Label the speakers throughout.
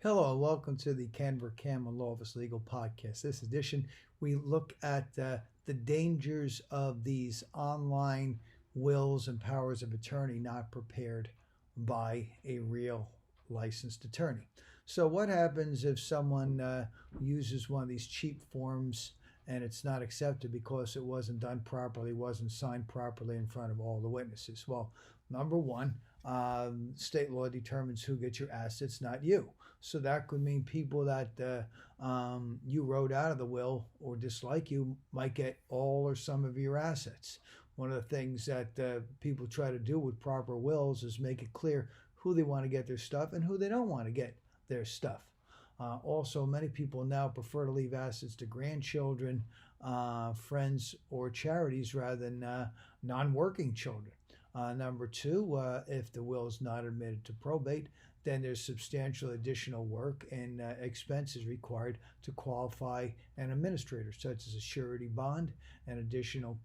Speaker 1: Hello, and welcome to the Vercammen Law Office Legal Podcast. This edition, we look at the dangers of these online wills and powers of attorney not prepared by a real licensed attorney. So, what happens if someone uses one of these cheap forms and it's not accepted because it wasn't done properly, wasn't signed properly in front of all the witnesses? Well, number one, state law determines who gets your assets, not you. So that could mean people that you wrote out of the will or dislike you might get all or some of your assets. One of the things that people try to do with proper wills is make it clear who they want to get their stuff and who they don't want to get their stuff. Also, many people now prefer to leave assets to grandchildren, friends, or charities rather than non-working children. Number two, if the will is not admitted to probate, then there's substantial additional work and expenses required to qualify an administrator, such as a surety bond and additional,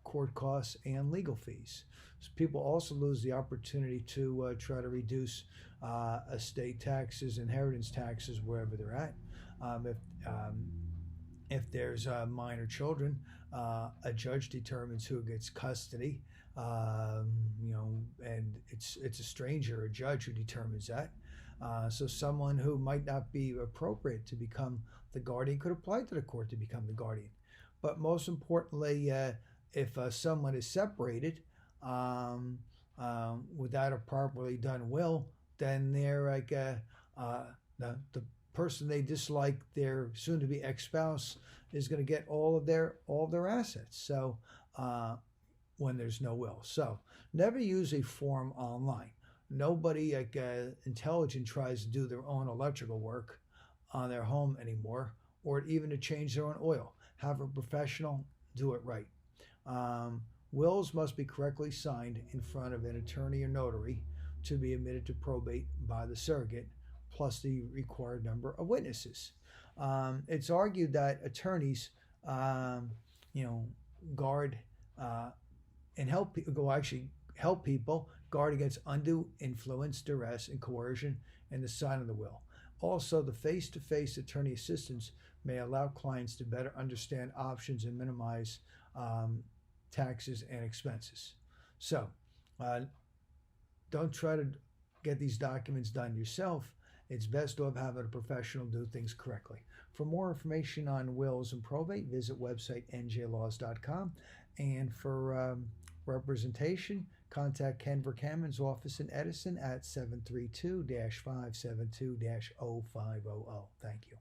Speaker 1: court costs and legal fees. So people also lose the opportunity to try to reduce estate taxes, inheritance taxes, wherever they're at. Um, if um, if there's minor children, a judge determines who gets custody. And it's a stranger, a judge, who determines that. So someone who might not be appropriate to become the guardian could apply to the court to become the guardian. But most importantly, if someone is separated without a properly done will, then they're like the person they dislike, their soon-to-be ex-spouse, is going to get all of their assets. So when there's no will, so never use a form online. Nobody intelligent tries to do their own electrical work on their home anymore, or even to change their own oil. Have a professional do it right. Wills must be correctly signed in front of an attorney or notary to be admitted to probate by the surrogate, plus the required number of witnesses. It's argued that attorneys, guard and help people guard against undue influence, duress, and coercion in the signing of the will. Also, the face-to-face attorney assistance may allow clients to better understand options and minimize taxes and expenses. So, don't try to get these documents done yourself. It's best to have a professional do things correctly. For more information on wills and probate, visit website njlaws.com. And for representation, contact Ken Vercammen's office in Edison at 732-572-0500. Thank you.